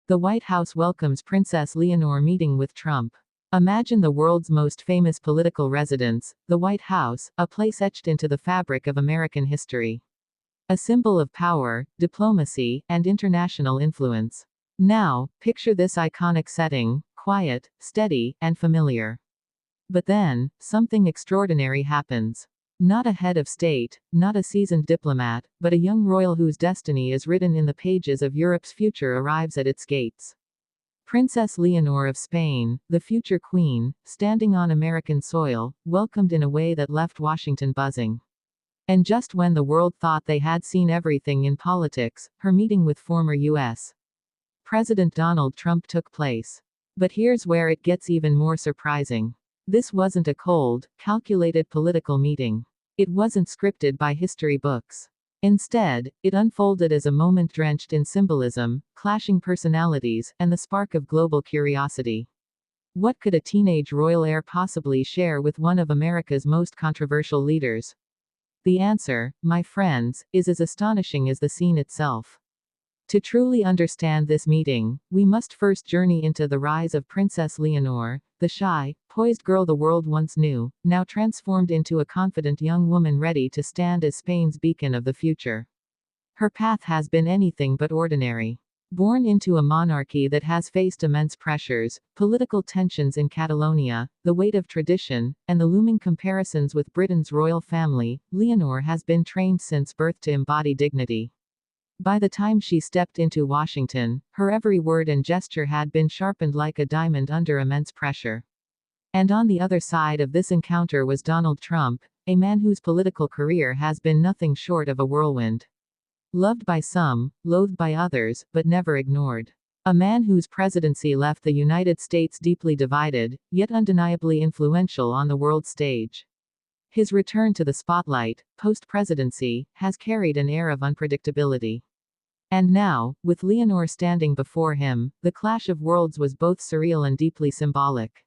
The White House welcomes Princess Leonor meeting with Trump. Imagine the world's most famous political residence, the White House, a place etched into the fabric of American history. A symbol of power, diplomacy, and international influence. Now, picture this iconic setting, quiet, steady, and familiar. But then, something extraordinary happens. Not a head of state, not a seasoned diplomat, but a young royal whose destiny is written in the pages of Europe's future arrives at its gates. Princess Leonor of Spain, the future queen, standing on American soil, welcomed in a way that left Washington buzzing. And just when the world thought they had seen everything in politics, her meeting with former U.S. President Donald Trump took place. But here's where it gets even more surprising. This wasn't a cold, calculated political meeting. It wasn't scripted by history books. Instead, it unfolded as a moment drenched in symbolism, clashing personalities, and the spark of global curiosity. What could a teenage royal heir possibly share with one of America's most controversial leaders? The answer, my friends, is as astonishing as the scene itself. To truly understand this meeting, we must first journey into the rise of Princess Leonor, the shy, poised girl the world once knew, now transformed into a confident young woman ready to stand as Spain's beacon of the future. Her path has been anything but ordinary. Born into a monarchy that has faced immense pressures, political tensions in Catalonia, the weight of tradition, and the looming comparisons with Britain's royal family, Leonor has been trained since birth to embody dignity. By the time she stepped into Washington, her every word and gesture had been sharpened like a diamond under immense pressure. And on the other side of this encounter was Donald Trump, a man whose political career has been nothing short of a whirlwind. Loved by some, loathed by others, but never ignored. A man whose presidency left the United States deeply divided, yet undeniably influential on the world stage. His return to the spotlight, post-presidency, has carried an air of unpredictability. And now, with Leonor standing before him, the clash of worlds was both surreal and deeply symbolic.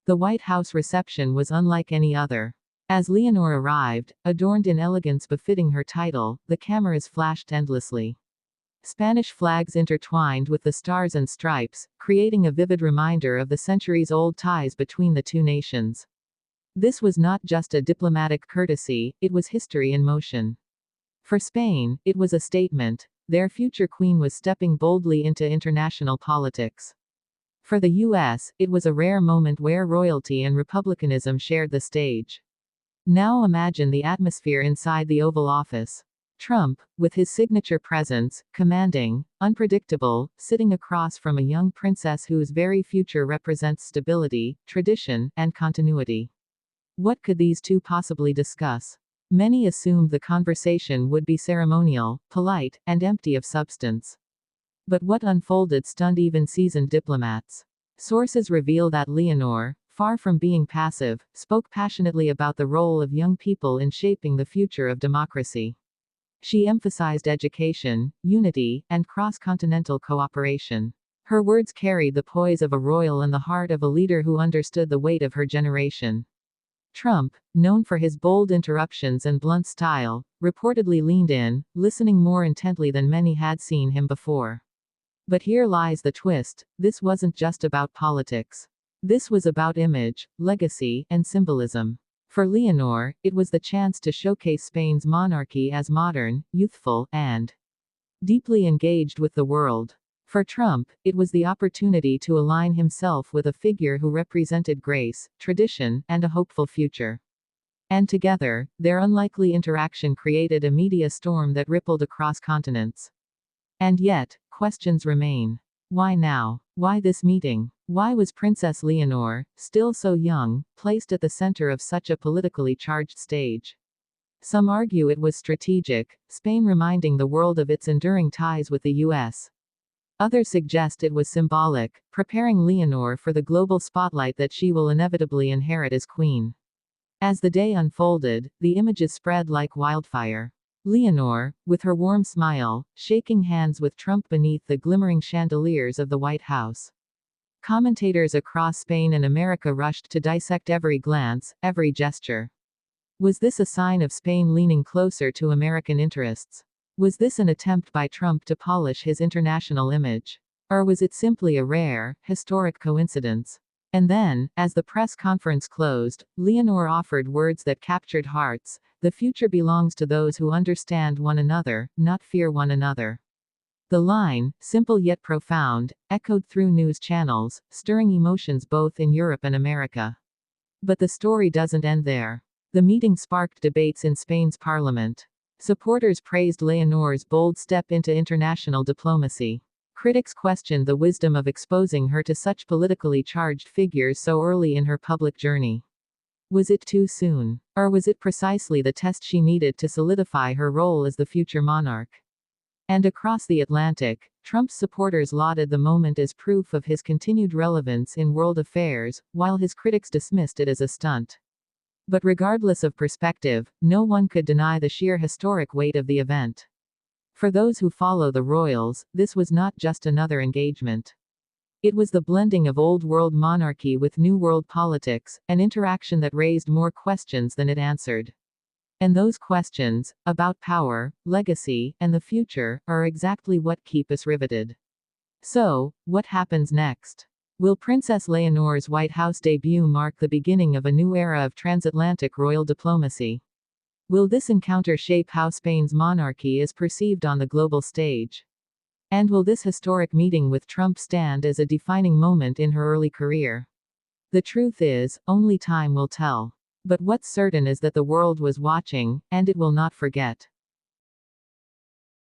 The White House reception was unlike any other. As Leonor arrived, adorned in elegance befitting her title, the cameras flashed endlessly. Spanish flags intertwined with the stars and stripes, creating a vivid reminder of the centuries-old ties between the two nations. This was not just a diplomatic courtesy, it was history in motion. For Spain, it was a statement. Their future queen was stepping boldly into international politics. For the U.S., it was a rare moment where royalty and republicanism shared the stage. Now imagine the atmosphere inside the Oval Office. Trump, with his signature presence, commanding, unpredictable, sitting across from a young princess whose very future represents stability, tradition, and continuity. What could these two possibly discuss? Many assumed the conversation would be ceremonial, polite, and empty of substance. But what unfolded stunned even seasoned diplomats. Sources reveal that Leonor, far from being passive, spoke passionately about the role of young people in shaping the future of democracy. She emphasized education, unity, and cross-continental cooperation. Her words carried the poise of a royal and the heart of a leader who understood the weight of her generation. Trump, known for his bold interruptions and blunt style, reportedly leaned in, listening more intently than many had seen him before. But here lies the twist: this wasn't just about politics. This was about image, legacy, and symbolism. For Leonor, it was the chance to showcase Spain's monarchy as modern, youthful, and deeply engaged with the world. For Trump, it was the opportunity to align himself with a figure who represented grace, tradition, and a hopeful future. And together, their unlikely interaction created a media storm that rippled across continents. And yet, questions remain. Why now? Why this meeting? Why was Princess Leonor, still so young, placed at the center of such a politically charged stage? Some argue it was strategic, Spain reminding the world of its enduring ties with the U.S. Others suggest it was symbolic, preparing Leonor for the global spotlight that she will inevitably inherit as queen. As the day unfolded, the images spread like wildfire. Leonor, with her warm smile, shaking hands with Trump beneath the glimmering chandeliers of the White House. Commentators across Spain and America rushed to dissect every glance, every gesture. Was this a sign of Spain leaning closer to American interests? Was this an attempt by Trump to polish his international image? Or was it simply a rare, historic coincidence? And then, as the press conference closed, Leonor offered words that captured hearts: "The future belongs to those who understand one another, not fear one another." The line, simple yet profound, echoed through news channels, stirring emotions both in Europe and America. But the story doesn't end there. The meeting sparked debates in Spain's parliament. Supporters praised Leonor's bold step into international diplomacy. Critics questioned the wisdom of exposing her to such politically charged figures so early in her public journey. Was it too soon? Or was it precisely the test she needed to solidify her role as the future monarch? And across the Atlantic, Trump's supporters lauded the moment as proof of his continued relevance in world affairs, while his critics dismissed it as a stunt. But regardless of perspective, no one could deny the sheer historic weight of the event. For those who follow the royals, this was not just another engagement. It was the blending of old world monarchy with new world politics, an interaction that raised more questions than it answered. And those questions, about power, legacy, and the future, are exactly what keep us riveted. So, what happens next? Will Princess Leonor's White House debut mark the beginning of a new era of transatlantic royal diplomacy? Will this encounter shape how Spain's monarchy is perceived on the global stage? And will this historic meeting with Trump stand as a defining moment in her early career? The truth is, only time will tell. But what's certain is that the world was watching, and it will not forget.